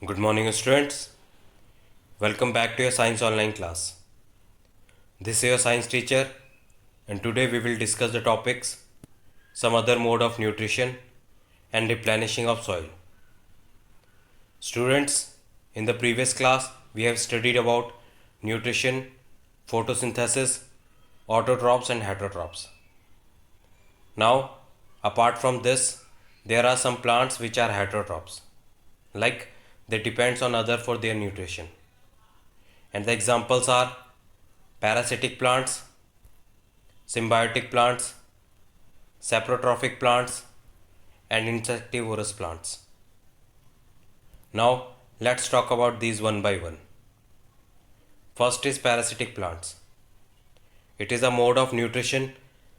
Good morning, students. Welcome back to your science online class. This is your science teacher, and today we will discuss the topics some other mode of nutrition and replenishing of soil. Students, in the previous class, we have studied about nutrition, photosynthesis, autotrophs, and heterotrophs. Now, apart from this, there are some plants which are heterotrophs, like they depends on other for their nutrition. And the examples are parasitic plants, symbiotic plants, saprotrophic plants, and insectivorous plants. Now, let's talk about these one by one. First is parasitic plants. It is a mode of nutrition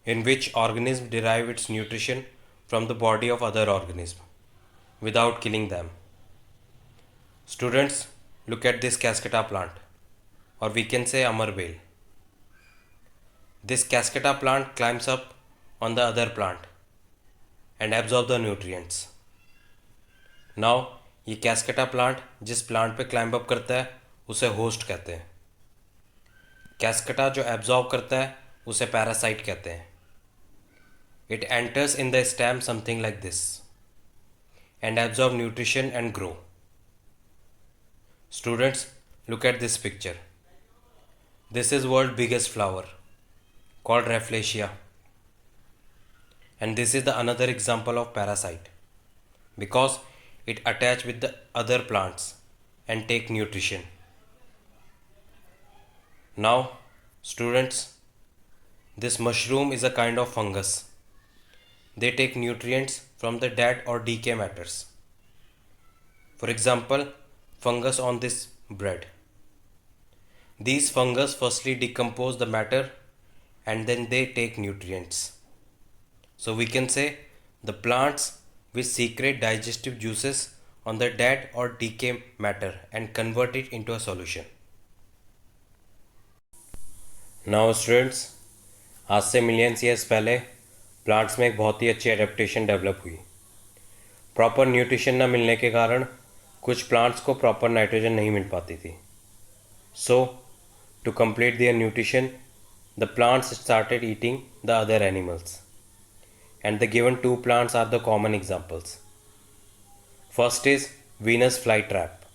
in which organisms derive its nutrition from the body of other organisms without killing them. Students, look at this cascata plant, or we can say amarvale. This cascata plant climbs up on the other plant and absorb the nutrients. Now ये कैस्केटा plant जिस plant पे climb up करता है उसे host कहते हैं. कैस्केटा जो absorb करता है उसे पैरासाइट कहते हैं. It enters in the stem something like this and absorb nutrition and grow. Students, look at this picture. This is world's biggest flower called Rafflesia, and this is the another example of parasite because it attach with the other plants and take nutrition. Now, students, this mushroom is a kind of fungus. They take nutrients from the dead or decay matters. For example, fungus on this bread. These fungus firstly decompose the matter and then they take nutrients. So we can say the plants which secrete digestive juices on the dead or decay matter and convert it into a solution. Now students, आज से millions years पहले plants में एक बहुत ही अच्छी adaptation develop हुई. Proper nutrition न मिलने के कारण कुछ प्लांट्स को प्रॉपर नाइट्रोजन नहीं मिल पाती थी. So to complete their nutrition the plants started eating the other animals, and the given two plants are the common examples. First is Venus flytrap.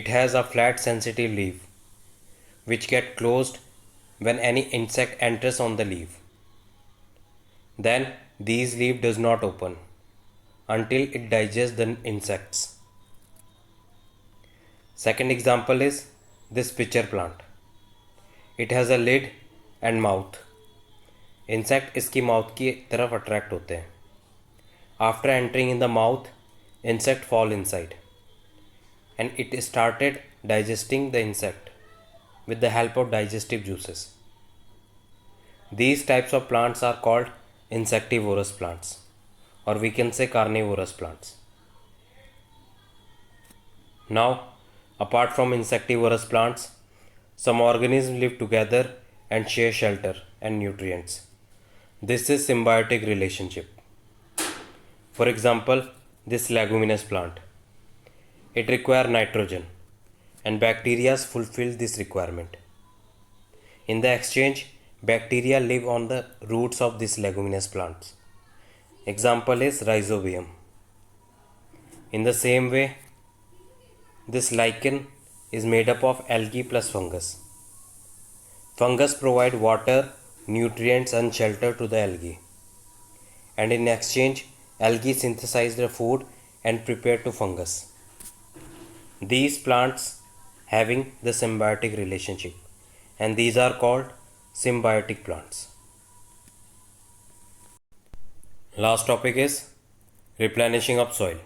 It has a flat sensitive leaf which get closed when any insect enters on the leaf. Then these leaf does not open until it digests the insects. Second example is this pitcher plant. It has a lid and mouth. Insect इसकी mouth की तरफ attract होते हैं. After entering in the mouth, insect fall inside and it started digesting the insect with the help of digestive juices. These types of plants are called insectivorous plants, or we can say carnivorous plants. Now, apart from insectivorous plants, some organisms live together and share shelter and nutrients. This is symbiotic relationship. For example, this leguminous plant. It requires nitrogen and bacteria fulfill this requirement. In the exchange, bacteria live on the roots of these leguminous plants. Example is rhizobium. In the same way, this lichen is made up of algae plus fungus. Fungus provide water, nutrients and shelter to the algae. And in exchange, algae synthesize the food and prepare to fungus. These plants having the symbiotic relationship, and these are called symbiotic plants. Last topic is replenishing of soil.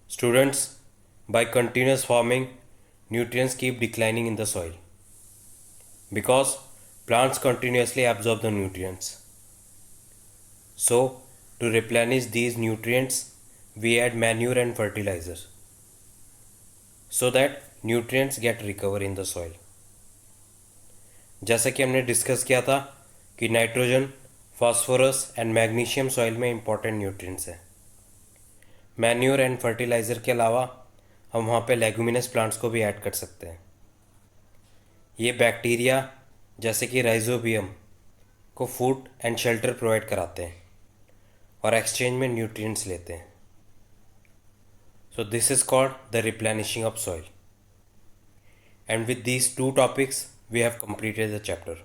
Students, by continuous farming, nutrients keep declining in the soil because plants continuously absorb the nutrients. So, to replenish these nutrients, we add manure and fertilizer so that nutrients get recover in the soil. जैसा कि हमने discuss किया था कि nitrogen, phosphorus and magnesium soil में important nutrients है. Manure and fertiliser के अलावा हम वहाँ पे लेगुमिनस प्लांट्स को भी ऐड कर सकते हैं। ये बैक्टीरिया जैसे कि राइजोबियम को फूड एंड शेल्टर प्रोवाइड कराते हैं और एक्सचेंज में न्यूट्रिएंट्स लेते हैं। So this is called the replenishing of soil. And with these two topics we have completed the chapter.